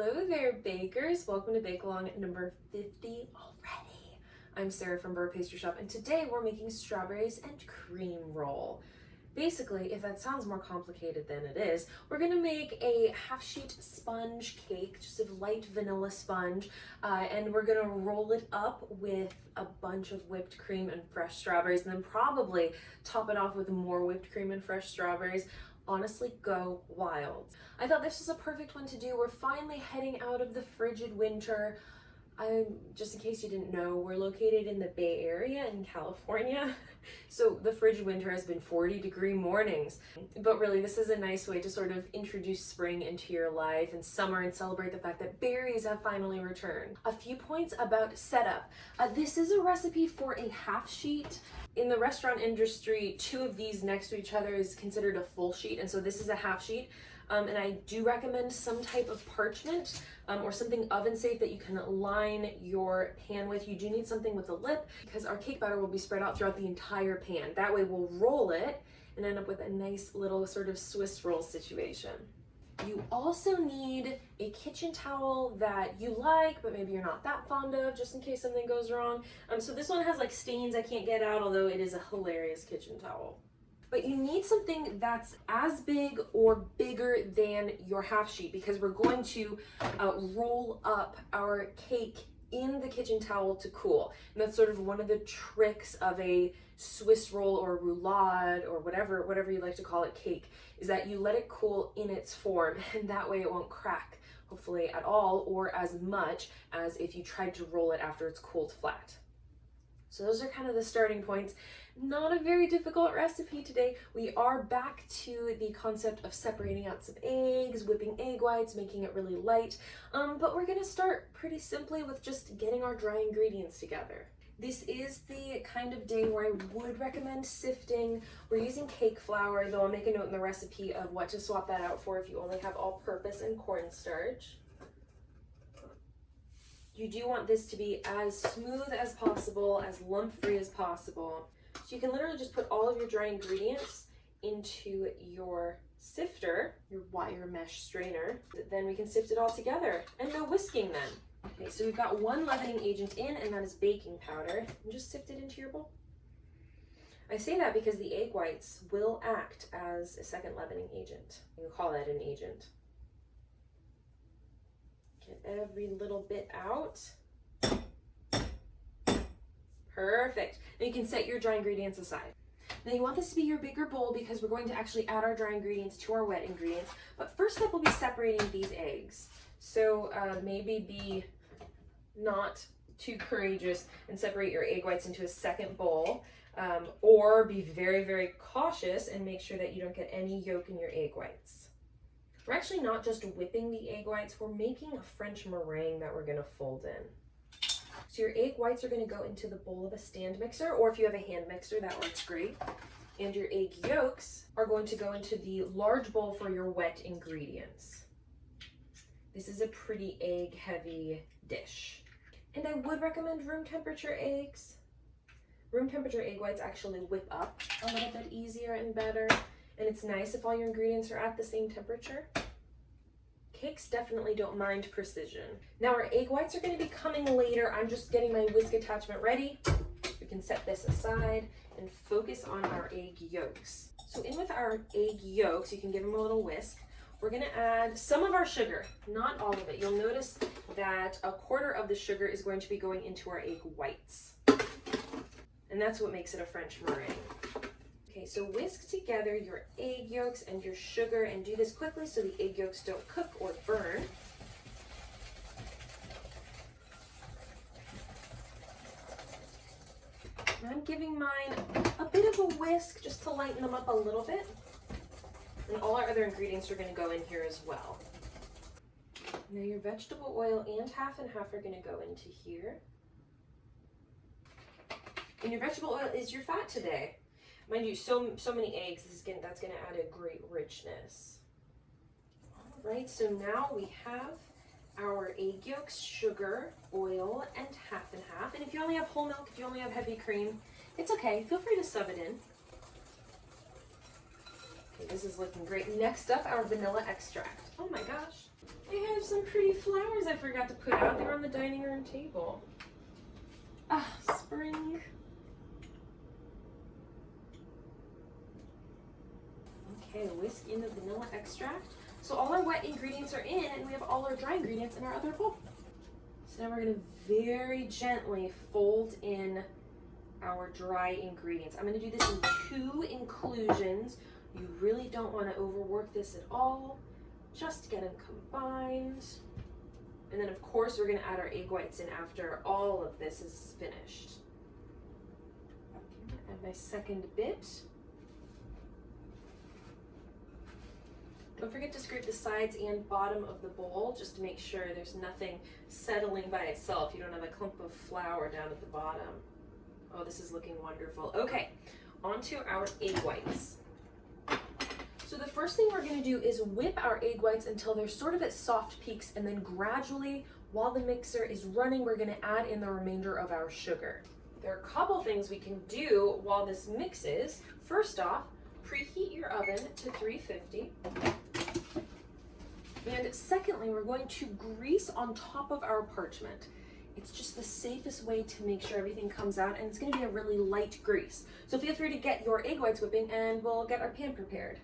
Hello there, bakers. Welcome to Bake Along number 50 already. I'm Sarah from Beurre Pastry Shop, and today we're making strawberries and cream roll. Basically, if that sounds more complicated than it is, we're gonna make a half-sheet sponge cake, just a light vanilla sponge, and we're gonna roll it up with a bunch of whipped cream and fresh strawberries, and then probably top it off with more whipped cream and fresh strawberries. Honestly, go wild. I thought this was a perfect one to do. We're finally heading out of the frigid winter. Just in case you didn't know, we're located in the Bay Area in California. So the frigid winter has been 40-degree mornings. But really, this is a nice way to sort of introduce spring into your life and summer and celebrate the fact that berries have finally returned. A few points about setup. This is a recipe for a half sheet. In the restaurant industry, two of these next to each other is considered a full sheet, and so this is a half sheet. And I do recommend some type of parchment or something oven safe that you can line your pan with. You do need something with a lip because our cake batter will be spread out throughout the entire pan. That way we'll roll it and end up with a nice little sort of Swiss roll situation. You also need a kitchen towel that you like, but maybe you're not that fond of, just in case something goes wrong. So this one has like stains I can't get out, although it is a hilarious kitchen towel. But you need something that's as big or bigger than your half sheet because we're going to roll up our cake in the kitchen towel to cool. And that's sort of one of the tricks of a Swiss roll or roulade or whatever you like to call it cake, is that you let it cool in its form, and that way it won't crack, hopefully at all, or as much as if you tried to roll it after it's cooled flat. So those are kind of the starting points. Not a very difficult recipe today. We are back to the concept of separating out some eggs, whipping egg whites, making it really light. But we're gonna start pretty simply with just getting our dry ingredients together. This is the kind of day where I would recommend sifting. We're using cake flour, though I'll make a note in the recipe of what to swap that out for if you only have all-purpose and cornstarch. You do want this to be as smooth as possible, as lump-free as possible. So you can literally just put all of your dry ingredients into your sifter, your wire mesh strainer. Then we can sift it all together, and no whisking then. Okay, so we've got one leavening agent in, and that is baking powder. And just sift it into your bowl. I say that because the egg whites will act as a second leavening agent. You can call that an agent. Get every little bit out. Perfect. Then you can set your dry ingredients aside. Now you want this to be your bigger bowl because we're going to actually add our dry ingredients to our wet ingredients. But first step will be separating these eggs. So maybe be not too courageous and separate your egg whites into a second bowl, or be very, very cautious and make sure that you don't get any yolk in your egg whites. We're actually not just whipping the egg whites, we're making a French meringue that we're gonna fold in. So your egg whites are gonna go into the bowl of a stand mixer, or if you have a hand mixer, that works great. And your egg yolks are going to go into the large bowl for your wet ingredients. This is a pretty egg heavy dish. And I would recommend room temperature eggs. Room temperature egg whites actually whip up a little bit easier and better. And it's nice if all your ingredients are at the same temperature. Cakes definitely don't mind precision. Now our egg whites are going to be coming later. I'm just getting my whisk attachment ready. We can set this aside and focus on our egg yolks. So in with our egg yolks, you can give them a little whisk. We're going to add some of our sugar, not all of it. You'll notice that a quarter of the sugar is going to be going into our egg whites. And that's what makes it a French meringue. Okay, so whisk together your egg yolks and your sugar, and do this quickly so the egg yolks don't cook or burn. And I'm giving mine a bit of a whisk just to lighten them up a little bit. And all our other ingredients are going to go in here as well. Now your vegetable oil and half and half are going to go into here. And your vegetable oil is your fat today. Mind you, so many eggs, that's going to add a great richness. All right, so now we have our egg yolks, sugar, oil, and half and half. And if you only have whole milk, if you only have heavy cream, it's okay. Feel free to sub it in. Okay, this is looking great. Next up, our vanilla extract. Oh my gosh. I have some pretty flowers I forgot to put out. They're on the dining room table. Ah, spring. Okay, whisk in the vanilla extract. So all our wet ingredients are in, and we have all our dry ingredients in our other bowl. So now we're going to very gently fold in our dry ingredients. I'm going to do this in 2 inclusions. You really don't want to overwork this at all. Just get them combined. And then of course we're going to add our egg whites in after all of this is finished. Okay, add my second bit. Don't forget to scrape the sides and bottom of the bowl just to make sure there's nothing settling by itself. You don't have a clump of flour down at the bottom. Oh, this is looking wonderful. Okay, onto our egg whites. So the first thing we're going to do is whip our egg whites until they're sort of at soft peaks, and then gradually, while the mixer is running, we're going to add in the remainder of our sugar. There are a couple things we can do while this mixes. First off, preheat your oven to 350. And secondly, we're going to grease on top of our parchment. It's just the safest way to make sure everything comes out, and it's going to be a really light grease. So feel free to get your egg whites whipping, and we'll get our pan prepared.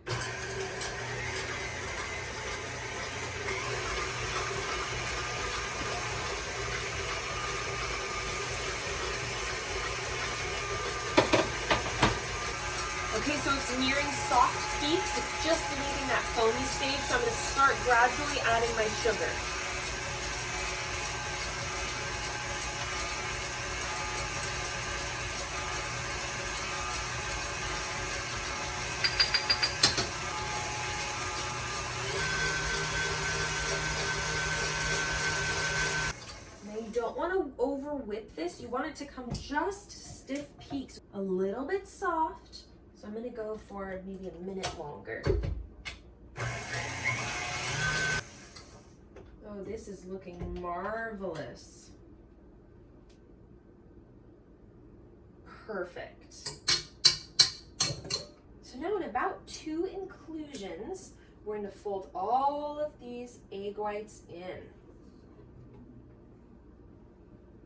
Okay, so it's nearing soft peaks. It's just leaving that foamy stage, so I'm going to start gradually adding my sugar. Don't want to over whip this. You want it to come just stiff peaks, a little bit soft. So I'm going to go for maybe a minute longer. Oh, this is looking marvelous. Perfect. So now in about 2 inclusions, we're going to fold all of these egg whites in.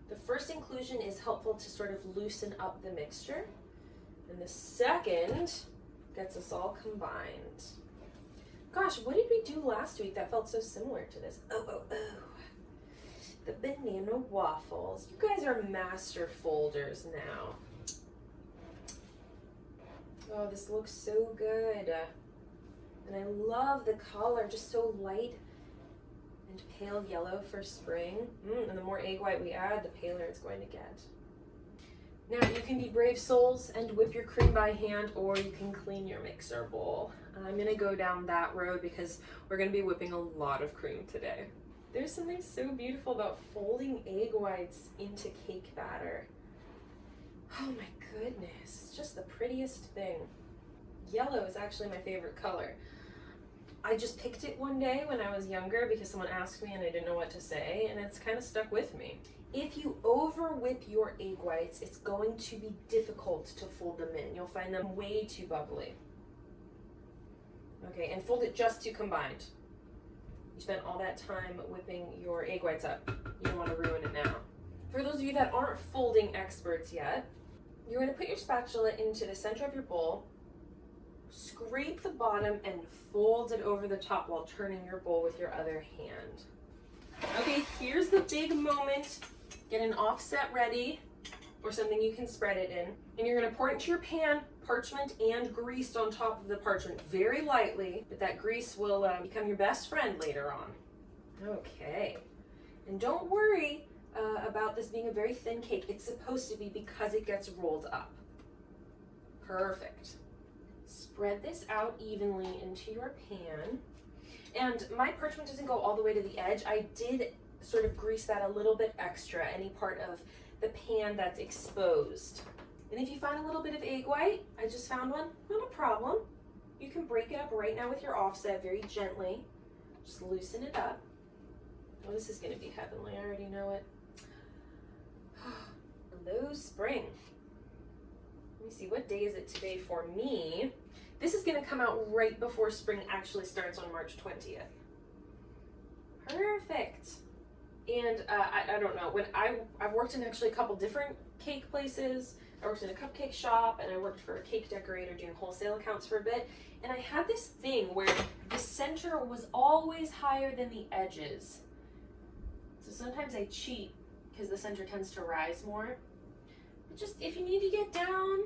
The first inclusion is helpful to sort of loosen up the mixture, and the second gets us all combined. Gosh, what did we do last week that felt so similar to this? Oh. The banana waffles. You guys are master folders now. Oh, this looks so good. And I love the color, just so light and pale yellow for spring. And the more egg white we add, the paler it's going to get. Now you can be brave souls and whip your cream by hand, or you can clean your mixer bowl. I'm gonna go down that road because we're gonna be whipping a lot of cream today. There's something so beautiful about folding egg whites into cake batter. Oh my goodness, it's just the prettiest thing. Yellow is actually my favorite color. I just picked it one day when I was younger because someone asked me and I didn't know what to say, and it's kind of stuck with me. If you over whip your egg whites, it's going to be difficult to fold them in. You'll find them way too bubbly. Okay, and fold it just to combined. You spent all that time whipping your egg whites up. You don't want to ruin it now. For those of you that aren't folding experts yet, you're going to put your spatula into the center of your bowl, scrape the bottom, and fold it over the top while turning your bowl with your other hand. Okay, here's the big moment. Get an offset ready, or something you can spread it in. And you're going to pour it into your pan, parchment and greased on top of the parchment very lightly, but that grease will become your best friend later on. Okay, and don't worry about this being a very thin cake. It's supposed to be because it gets rolled up. Perfect. Spread this out evenly into your pan. And my parchment doesn't go all the way to the edge. I did sort of grease that a little bit extra, any part of the pan that's exposed. And if you find a little bit of egg white, I just found one, not a problem. You can break it up right now with your offset very gently. Just loosen it up. Oh, this is gonna be heavenly, I already know it. Hello, spring. Let me see, what day is it today for me? This is gonna come out right before spring actually starts on March 20th. Perfect. And I don't know, when I've worked in actually a couple different cake places. I worked in a cupcake shop and I worked for a cake decorator doing wholesale accounts for a bit. And I had this thing where the center was always higher than the edges. So sometimes I cheat because the center tends to rise more. But just if you need to get down,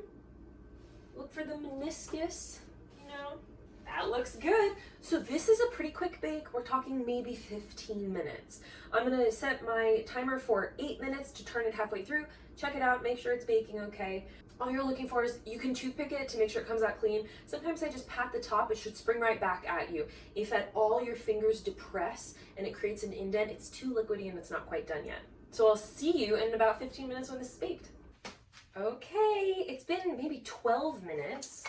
look for the meniscus, you know, that looks good. So this is a pretty quick bake. We're talking maybe 15 minutes. I'm gonna set my timer for 8 minutes to turn it halfway through. Check it out, make sure it's baking okay. All you're looking for is, you can toothpick it to make sure it comes out clean. Sometimes I just pat the top, it should spring right back at you. If at all your fingers depress and it creates an indent, it's too liquidy and it's not quite done yet. So I'll see you in about 15 minutes when this is baked. Okay, it's been maybe 12 minutes.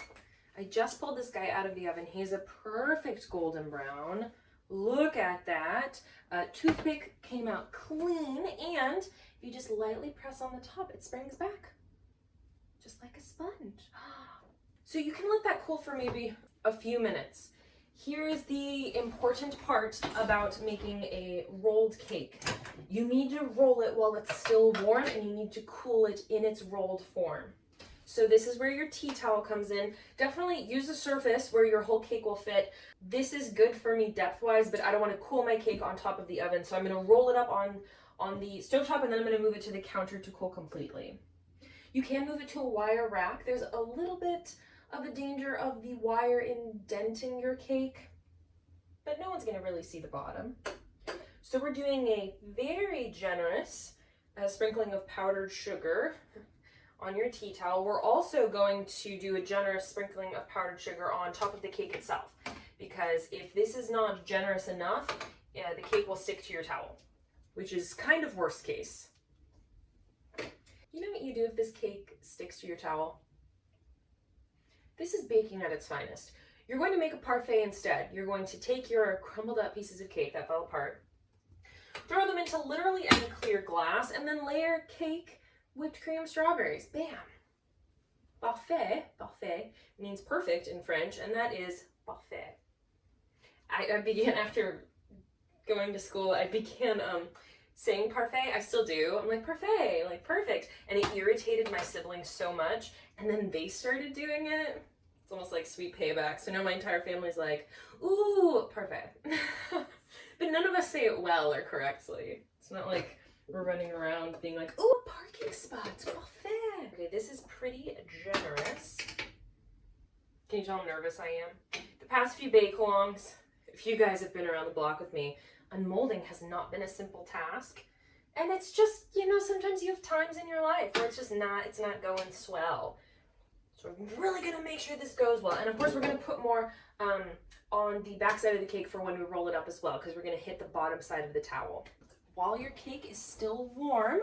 I just pulled this guy out of the oven. He's a perfect golden brown. Look at that. Toothpick came out clean, and if you just lightly press on the top, it springs back, just like a sponge. So you can let that cool for maybe a few minutes. Here is the important part about making a rolled cake. You need to roll it while it's still warm, and you need to cool it in its rolled form. So this is where your tea towel comes in. Definitely use a surface where your whole cake will fit. This is good for me depth-wise, but I don't want to cool my cake on top of the oven. So I'm going to roll it up on the stovetop, and then I'm going to move it to the counter to cool completely. You can move it to a wire rack. There's a little bit of a danger of the wire indenting your cake, but no one's going to really see the bottom. So we're doing a very generous sprinkling of powdered sugar on your tea towel. We're also going to do a generous sprinkling of powdered sugar on top of the cake itself, because if this is not generous enough, the cake will stick to your towel, which is kind of worst case. You know what you do if this cake sticks to your towel? This is baking at its finest. You're going to make a parfait instead. You're going to take your crumbled up pieces of cake that fell apart, throw them into literally any clear glass, and then layer cake, whipped cream, strawberries. Bam! Parfait. Parfait means perfect in French, and that is parfait. I began, after going to school, I began saying parfait. I still do. I'm like, parfait, like perfect. And it irritated my siblings so much, and then they started doing it. It's almost like sweet payback. So now my entire family's like, ooh, parfait. But none of us say it well or correctly. It's not like we're running around being like, ooh, parking spots, parfait. Okay, this is pretty generous. Can you tell how nervous I am? The past few bake-alongs, if you guys have been around the block with me, unmolding has not been a simple task. And it's just, you know, sometimes you have times in your life where it's not going swell. So we're really gonna make sure this goes well. And of course we're gonna put more on the back side of the cake for when we roll it up as well, because we're gonna hit the bottom side of the towel. While your cake is still warm,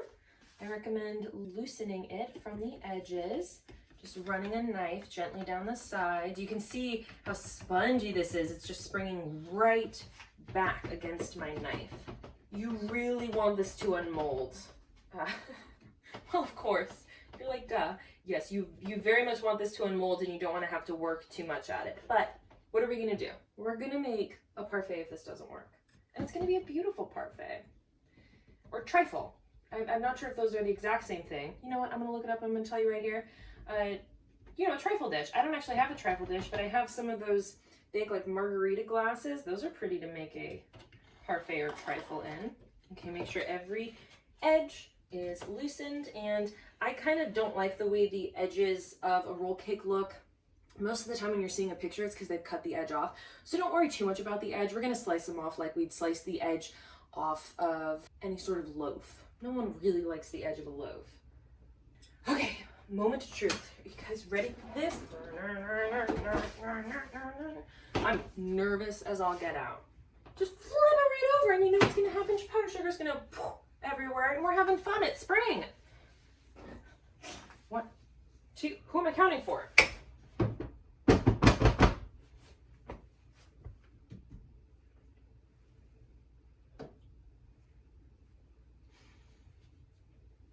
I recommend loosening it from the edges, just running a knife gently down the side. You can see how spongy this is. It's just springing right back against my knife. You really want this to unmold. Well, of course, you're like, duh. Yes, you very much want this to unmold, and you don't want to have to work too much at it. But what are we gonna do? We're gonna make a parfait if this doesn't work. And it's gonna be a beautiful parfait. Or trifle. I'm not sure if those are the exact same thing. You know what? I'm gonna look it up. I'm gonna tell you right here. You know, a trifle dish. I don't actually have a trifle dish, but I have some of those big, like, margarita glasses. Those are pretty to make a parfait or trifle in. Okay, make sure every edge is loosened, and I kind of don't like the way the edges of a roll cake look. Most of the time when you're seeing a picture, it's because they've cut the edge off. So don't worry too much about the edge. We're gonna slice them off like we'd slice the edge off of any sort of loaf. No one really likes the edge of a loaf. Okay, moment of truth. Are you guys ready for this? I'm nervous as all get out. Just flip it right over, and you know what's gonna happen? Powdered sugar's gonna poof everywhere, and we're having fun. It's spring. 1, 2, who am I counting for?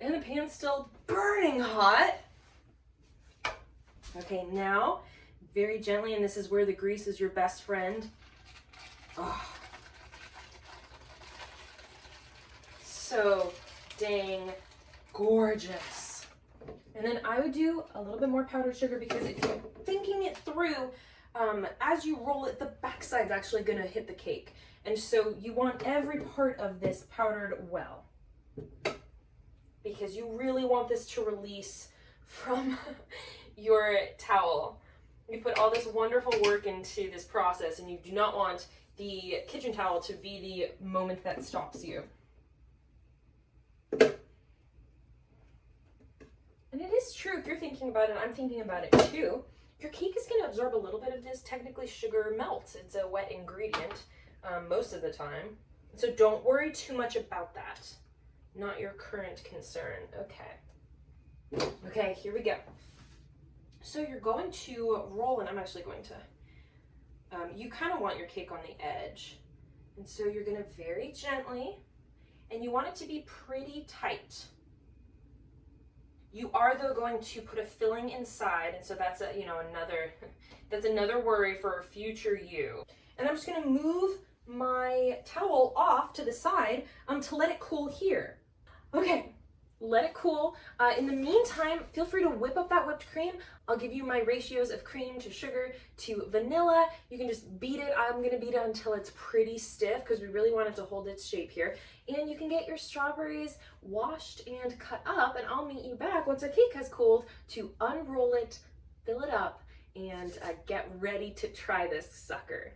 And the pan's still burning hot. Okay, now very gently, and this is where the grease is your best friend. Oh, so dang gorgeous. And then I would do a little bit more powdered sugar because if you're thinking it through, as you roll it, the backside's actually gonna hit the cake. And so you want every part of this powdered well, because you really want this to release from your towel. You put all this wonderful work into this process, and you do not want the kitchen towel to be the moment that stops you. And it is true, if you're thinking about it, I'm thinking about it too. Your cake is going to absorb a little bit of this. Technically, sugar melts. It's a wet ingredient most of the time. So don't worry too much about that. Not your current concern. Okay. Okay, here we go. So you're going to roll, and I'm actually going to, you kind of want your cake on the edge. And so you're going to very gently, and you want it to be pretty tight. You are, though, going to put a filling inside, and so that's that's another worry for a future you. And I'm just going to move my towel off to the side to let it cool here. Okay, let it cool. In the meantime, feel free to whip up that whipped cream. I'll give you my ratios of cream to sugar to vanilla. You can just beat it. I'm going to beat it until it's pretty stiff because we really want it to hold its shape here. And you can get your strawberries washed and cut up, and I'll meet you back once our cake has cooled to unroll it, fill it up, and get ready to try this sucker.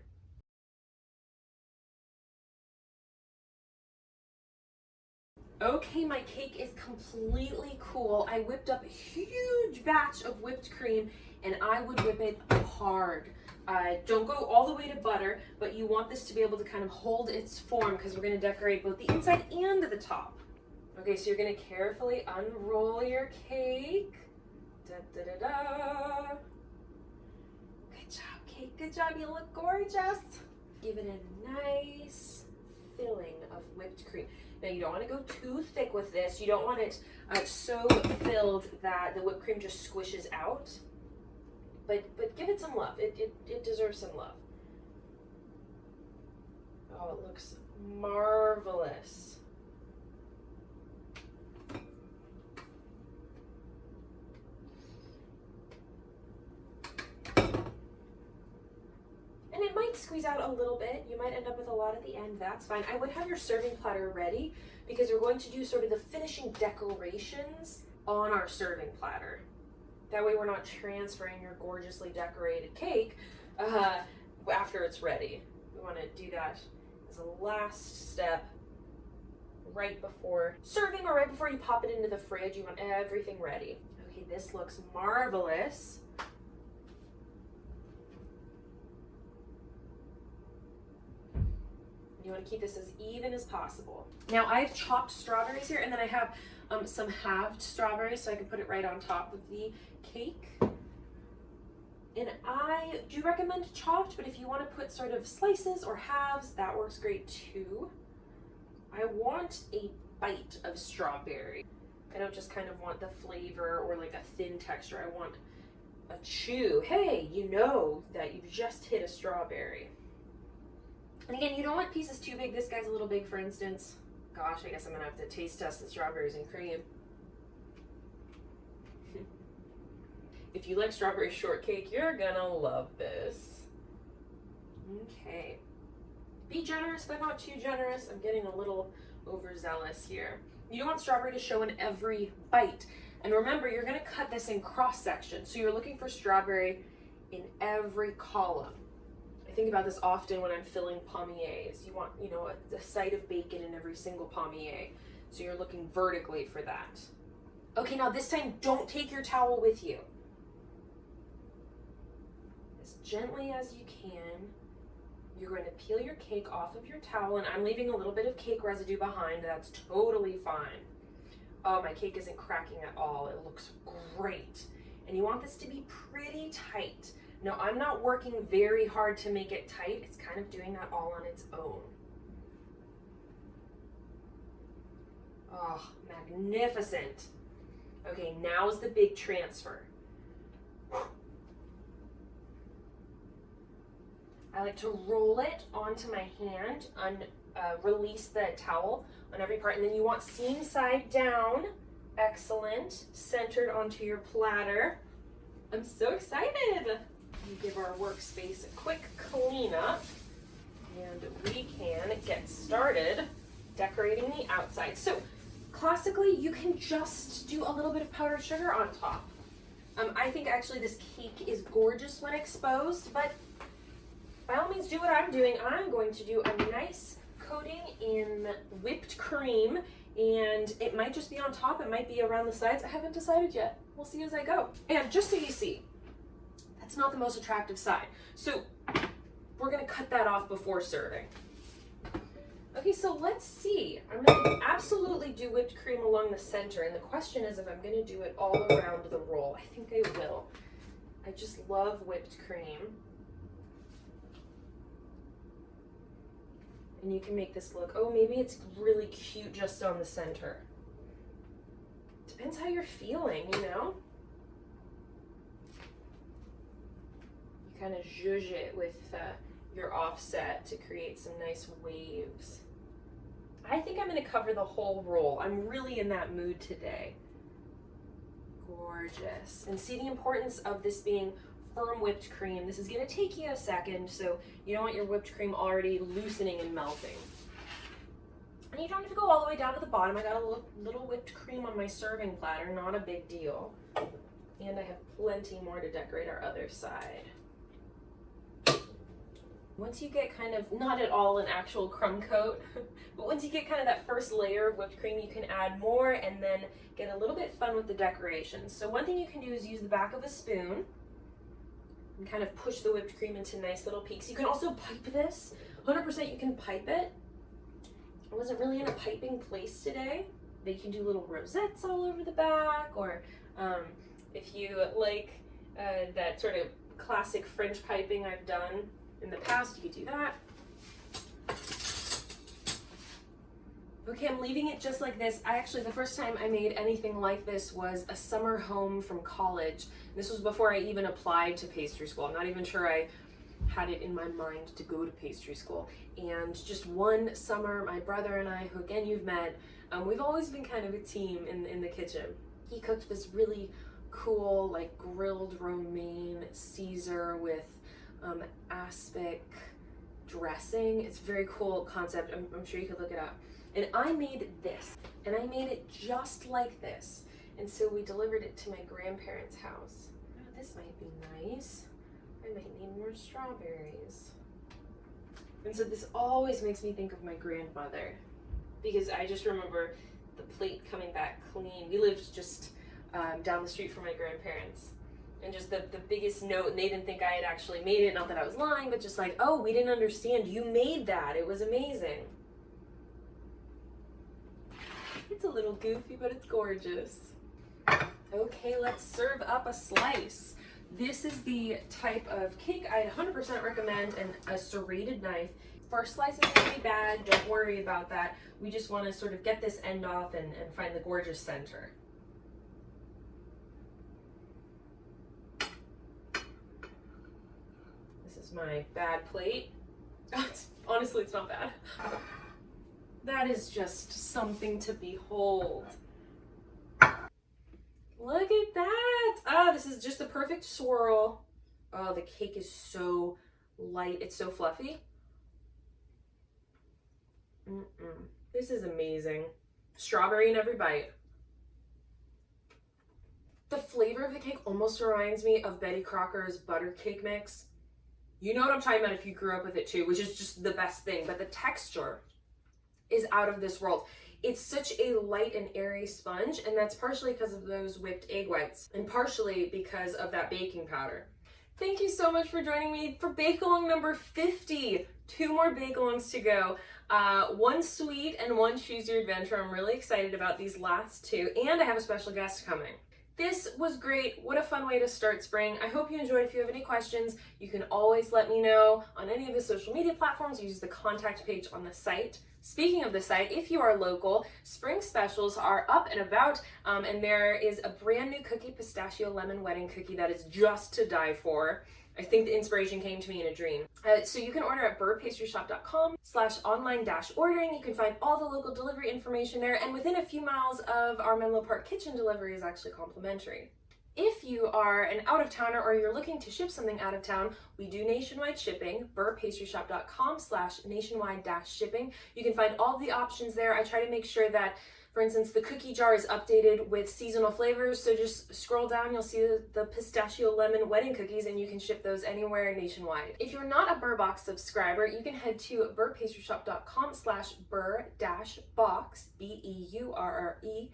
Okay, my cake is completely cool. I whipped up a huge batch of whipped cream, and I would whip it hard. Don't go all the way to butter, but you want this to be able to kind of hold its form because we're going to decorate both the inside and the top. Okay, so you're going to carefully unroll your cake. Da, da, da, da. Good job, cake. Good job. You look gorgeous. Give it a nice filling of whipped cream. Now you don't want to go too thick with this. You don't want it so filled that the whipped cream just squishes out. But give it some love. It deserves some love. Oh, it looks marvelous. And it might squeeze out a little bit. You might end up with a lot at the end. That's fine. I would have your serving platter ready because we're going to do sort of the finishing decorations on our serving platter. That way we're not transferring your gorgeously decorated cake after it's ready. We want to do that as a last step right before serving or right before you pop it into the fridge. You want everything ready. Okay, this looks marvelous. You want to keep this as even as possible. Now I've chopped strawberries here, and then I have some halved strawberries so I can put it right on top of the cake. And I do recommend chopped, but if you want to put sort of slices or halves, that works great too. I want a bite of strawberry. I don't just kind of want the flavor or like a thin texture. I want a chew. Hey, you know that you've just hit a strawberry. And again, you don't want pieces too big. This guy's a little big, for instance. Gosh, I guess I'm gonna have to taste test the strawberries and cream. If you like strawberry shortcake, you're gonna love this. Okay. Be generous, but not too generous. I'm getting a little overzealous here. You don't want strawberry to show in every bite. And remember, you're gonna cut this in cross section. So you're looking for strawberry in every column. I think about this often when I'm filling palmiers. You want, a side of bacon in every single palmier. So you're looking vertically for that. Okay, now this time, don't take your towel with you. As gently as you can, you're going to peel your cake off of your towel, and I'm leaving a little bit of cake residue behind. That's totally fine. Oh, my cake isn't cracking at all. It looks great. And you want this to be pretty tight. No, I'm not working very hard to make it tight. It's kind of doing that all on its own. Oh, magnificent. Okay, now's the big transfer. I like to roll it onto my hand and release the towel on every part. And then you want seam side down. Excellent. Centered onto your platter. I'm so excited. We give our workspace a quick cleanup and we can get started decorating the outside. So classically, you can just do a little bit of powdered sugar on top. I think actually this cake is gorgeous when exposed, but by all means do what I'm doing. I'm going to do a nice coating in whipped cream, and it might just be on top, it might be around the sides. I haven't decided yet. We'll see as I go. And just so you see, that's not the most attractive side. So we're gonna cut that off before serving. Okay, so let's see. I'm gonna absolutely do whipped cream along the center, and the question is if I'm gonna do it all around the roll. I think I will. I just love whipped cream. And you can make this look, oh, maybe it's really cute just on the center. Depends how you're feeling, you know? You kind of zhuzh it with your offset to create some nice waves. I think I'm gonna cover the whole roll. I'm really in that mood today. Gorgeous. And see the importance of this being firm whipped cream. This is gonna take you a second, so you don't want your whipped cream already loosening and melting. And you don't have to go all the way down to the bottom. I got a little whipped cream on my serving platter, not a big deal. And I have plenty more to decorate our other side. Once you get kind of, not at all an actual crumb coat, but once you get kind of that first layer of whipped cream, you can add more and then get a little bit fun with the decorations. So one thing you can do is use the back of a spoon and kind of push the whipped cream into nice little peaks. You can also pipe this. 100% you can pipe it. I wasn't really in a piping place today, but you can do little rosettes all over the back, or if you like that sort of classic French piping I've done in the past, you could do that. Okay, I'm leaving it just like this. The first time I made anything like this was a summer home from college. This was before I even applied to pastry school. I'm not even sure I had it in my mind to go to pastry school. And just one summer, my brother and I, who again you've met, we've always been kind of a team in the kitchen. He cooked this really cool, like grilled romaine Caesar with aspic dressing. It's a very cool concept. I'm sure you could look it up. And I made this, and I made it just like this. And so we delivered it to my grandparents' house. Oh, this might be nice. I might need more strawberries. And so this always makes me think of my grandmother, because I just remember the plate coming back clean. We lived just down the street from my grandparents. And just the biggest note, and they didn't think I had actually made it. Not that I was lying, but just like, oh, we didn't understand. You made that. It was amazing. It's a little goofy, but it's gorgeous. Okay, let's serve up a slice. This is the type of cake I 100% recommend a serrated knife. First slice is gonna be bad. Don't worry about that. We just want to sort of get this end off and find the gorgeous center. My bad plate. Honestly, it's not bad. That is just something to behold. Look at that. Oh, this is just a perfect swirl. Oh, the cake is so light. It's so fluffy. This is amazing. Strawberry in every bite. The flavor of the cake almost reminds me of Betty Crocker's butter cake mix. You know what I'm talking about if you grew up with it too, which is just the best thing. But the texture is out of this world. It's such a light and airy sponge, and that's partially because of those whipped egg whites and partially because of that baking powder. Thank you so much for joining me for bake-along number 50. 2 more bake-alongs to go. One sweet and one choose your adventure. I'm really excited about these last 2, and I have a special guest coming. This was great. What a fun way to start spring. I hope you enjoyed. If you have any questions, you can always let me know on any of the social media platforms. Use the contact page on the site. Speaking of the site, if you are local, spring specials are up and about, and there is a brand new cookie, pistachio lemon wedding cookie, that is just to die for. I think the inspiration came to me in a dream. So you can order at beurrepastryshop.com/online-ordering. You can find all the local delivery information there, and within a few miles of our Menlo Park kitchen, delivery is actually complimentary. If you are an out-of-towner or you're looking to ship something out of town, we do nationwide shipping, beurrepastryshop.com/nationwide-shipping. You can find all the options there. I try to make sure that, for instance, the cookie jar is updated with seasonal flavors, so just scroll down, you'll see the pistachio lemon wedding cookies, and you can ship those anywhere nationwide. If you're not a BeurreBox subscriber, you can head to beurrepastryshop.com/beurre-box, BEURRE-box,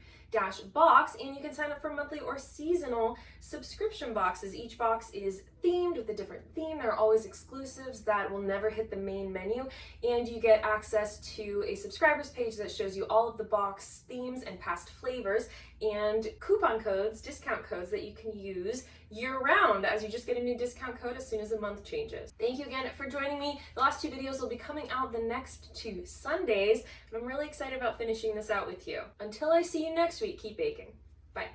and you can sign up for monthly or seasonal subscription boxes. Each box is themed with a different theme. There are always exclusives that will never hit the main menu, and you get access to a subscribers page that shows you all of the box themes and past flavors, and coupon codes, discount codes that you can use year-round, as you just get a new discount code as soon as a month changes. Thank you again for joining me. The last 2 videos will be coming out the next 2 Sundays, and I'm really excited about finishing this out with you. Until I see you next week, keep baking. Bye.